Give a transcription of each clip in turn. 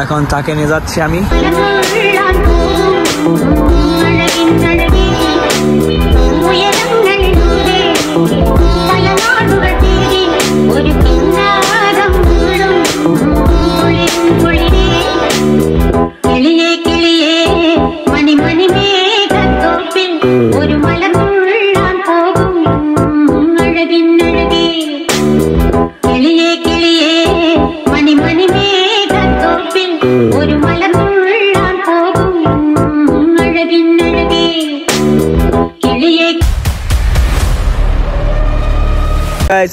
এখন তাকে নিয়ে যাচ্ছি আমি।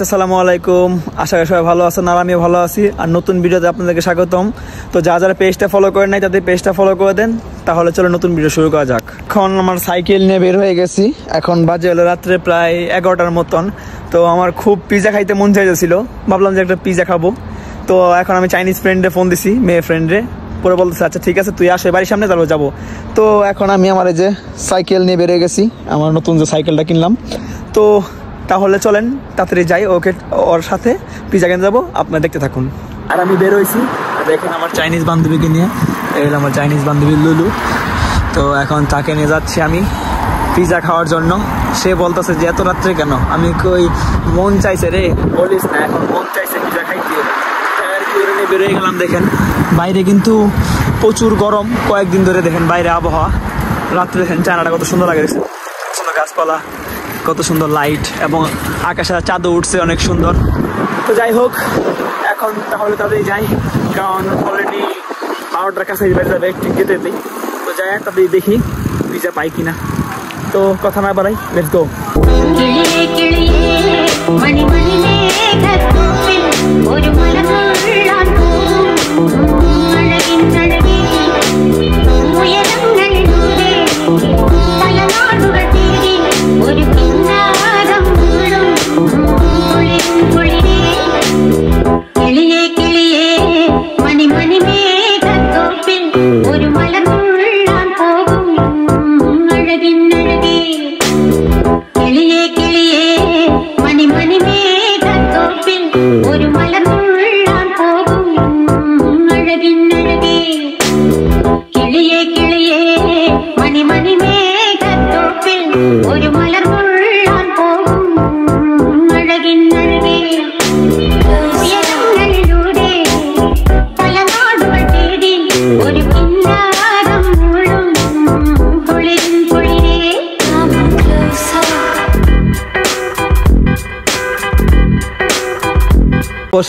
আসসালামু আলাইকুম, আশা করি সবাই ভালো আছেন আর আমিও ভালো আছি। আর নতুন ভিডিওতে আপনাদেরকে স্বাগতম। তো যারা পেজটা ফলো করেন নাই তাদের পেজটা ফলো করে দেন। তাহলে চলো নতুন ভিডিও শুরু করা যাক। এখন আমার সাইকেল নিয়ে বের হয়ে গেছি। এখন বাজে হলো রাত্রে প্রায় 11টার মতন। তো আমার খুব পিজা খাইতে মন চাইতেছিল, ভাবলাম যে একটা পিজা খাবো। তো এখন আমি চাইনিজ ফ্রেন্ডে ফোন দিছি, মেয়ে ফ্রেন্ডে। পরে বলতেছে আচ্ছা ঠিক আছে তুই আসো বাড়ির সামনে, তারপর যাবো। তো এখন আমি আমার এই যে সাইকেল নিয়ে বেরিয়ে গেছি, আমার নতুন যে সাইকেলটা কিনলাম। তো তাহলে চলেন তাড়াতাড়ি যাই, ওর সাথে পিজা কিনে যাবো, আপনারা দেখতে থাকুন। আর আমি বের হয়েছি, দেখেন আমার চাইনিজ বান্ধবীকে নিয়ে। এই হলো আমার চাইনিজ বান্ধবী লুলু। তো এখন তাকে নিয়ে যাচ্ছি আমি পিজা খাওয়ার জন্য। সে বলতেছে যে এত রাত্রে কেন? আমি কই মন চাইছে রে, বলিস না, এখন মন চাইছে পিজা খাইতে। নিয়ে বেরোয় গেলাম। দেখেন বাইরে কিন্তু প্রচুর গরম, কয়েকদিন ধরে দেখেন বাইরে আবহাওয়া। রাত্রে দেখেন চায়নাটা কত সুন্দর লাগে, সুন্দর গাছপালা, কত সুন্দর লাইট, এবং আকাশে চাঁদও উঠছে অনেক সুন্দর। তো যাই হোক, এখন তাহলে তাদের যাই, কারণ অলরেডি 12টার কাছে বেড়ে যাবে, একটু যেতে দিই। তো যাই তাদের দেখি পিজা পাই কিনা। তো কথা না বাড়াই, লেটস গো।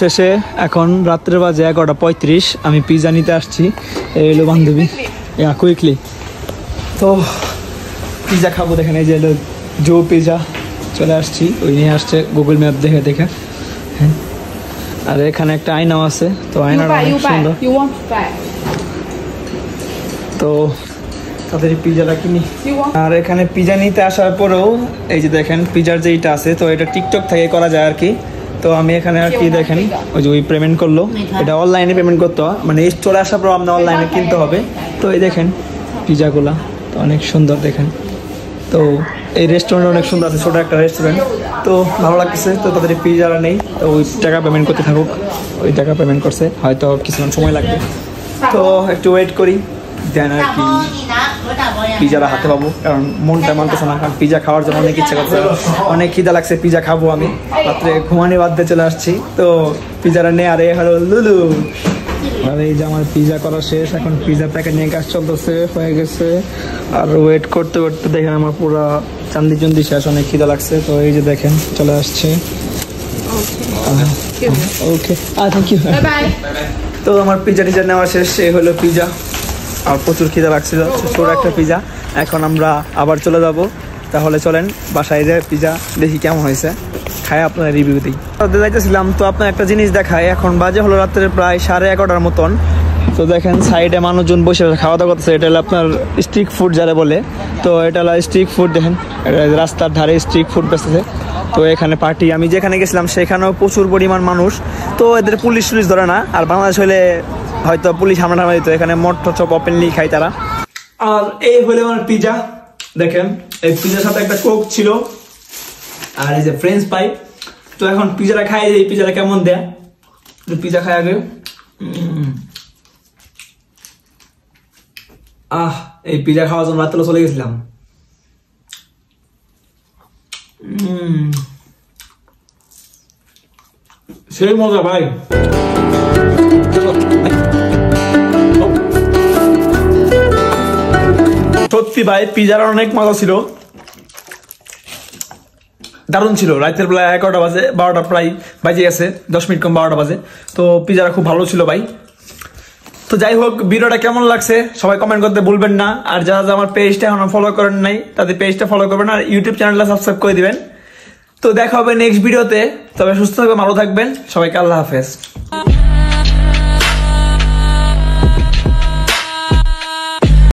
শেষে এখন রাত্রে বাজে 11:35, আমি পিজা নিতে আসছি। এই হলো বান্ধবী, কুইকলি। তো পিজা খাবো, দেখেন এই যে হলো জো পিজা, চলে আসছি। ওই নিয়ে আসছে গুগল ম্যাপ দেখে দেখে। হ্যাঁ, আর এখানে একটা আয়নাও আছে, তো আয়নাটা অনেক সুন্দর। তো তাদের পিজাটা কিনি। আর এখানে পিজা নিতে আসার পরেও এই যে দেখেন পিজার যে এটা আছে, তো এটা টিকটক থেকে করা যায় আর কি। তো আমি এখানে আর কি দেখেন ওই যে ওই পেমেন্ট করলো, এটা অনলাইনে পেমেন্ট করতে হয়, মানে স্টোরে আসার পর আপনার অনলাইনে কিনতে হবে। তো এই দেখেন পিজাগুলা তো অনেক সুন্দর দেখেন। তো এই রেস্টুরেন্ট অনেক সুন্দর আছে, ছোটো একটা রেস্টুরেন্ট। তো ভালো লাগতেছে। তো তাদের পিজারা নেই, তো ওই টাকা পেমেন্ট করতে থাকুক। ওই টাকা পেমেন্ট করছে, হয়তো কিছুক্ষণ সময় লাগবে। তো একটু ওয়েট করি, দেন আর কি পিজারা হাতে পাবো। কারণ মনটা মানতেছে না, কারণ পিজা খাওয়ার জন্য অনেক ইচ্ছা করছে, অনেক খিদা লাগছে, পিজা খাবো। আমি রাত্রে ঘুমানি বাদ দিয়ে চলে আসছি। তো পিজারা নিয়ে, আরে হ্যালো লুলু। আর এই যে আমার পিজা করা শেষ, এখন পিজা প্যাকেট নিয়ে কাজ চলতেছে, হয়ে গেছে। আর ওয়েট করতে করতে দেখেন আমার পুরো চান্দি চন্দি শেষ, অনেক খিদা লাগছে। তো এই যে দেখেন চলে আসছে। ওকে, থ্যাংক ইউ। তো আমার পিজা টিজা নেওয়া শেষ, এই হলো পিজা। আর প্রচুর খিদা লাগছিল, ছোট একটা পিজা। এখন আমরা আবার চলে যাব। তাহলে চলেন বাসায় যে পিজা দেখি কেমন হয়েছে, খাই আপনার রিভিউ দিই। যাইতেছিলাম, তো আপনার একটা জিনিস দেখায়। এখন বাজে হলো রাত্রে প্রায় 11:30 মতন। তো দেখেন সাইডে মানুষজন বসে খাওয়া দাওয়া করতেছে। এটা হলো আপনার স্ট্রিট ফুড যারা বলে। তো এটা হলো স্ট্রিট ফুড, দেখেন রাস্তার ধারে স্ট্রিট ফুড বেচতেছে। তো এখানে পার্টি, আমি যেখানে গেছিলাম সেখানেও প্রচুর পরিমাণ মানুষ। তো এদের পুলিশ ধরে না, আর বাংলাদেশ হলে হয়তো পুলিশ হামলা দিত। এখানে মটর চপ ওপেনলি খাই তারা। আর এই হলো আমার পিজা, দেখেন এই পিজার সাথে একটা কোক ছিল, আর এই যে ফ্রেঞ্চ ফ্রাই। তো এখন পিজাটা খাই, এই পিজাটা কেমন দেয়, পিজা খাই আগে। এই পিজা খাওয়ার জন্য রাত্রে চলে গেছিলাম। সেই মজা ভাই। সত্যি ভাই পিজার অনেক মজা ছিল, দারুণ ছিল। রাতের বেলা 11টা বাজে, 12টা প্রায় বাজে গেছে, 10 মিনিট কম 12টা বাজে। তো পিজাটা খুব ভালো ছিল ভাই। তো যাই হোক, ভিডিওটা কেমন লাগছে সবাই কমেন্ট করতে ভুলবেন না। আর যারা আমার পেজটা এখন ফলো করেন নাই তাদের পেজটা ফলো করবেন আর ইউটিউব চ্যানেলটা সাবস্ক্রাইব করে দিবেন। তো দেখা হবে নেক্সট ভিডিওতে। তবে সুস্থ থাকবেন, ভালো থাকবেন, সবাইকে আল্লাহ হাফেজ।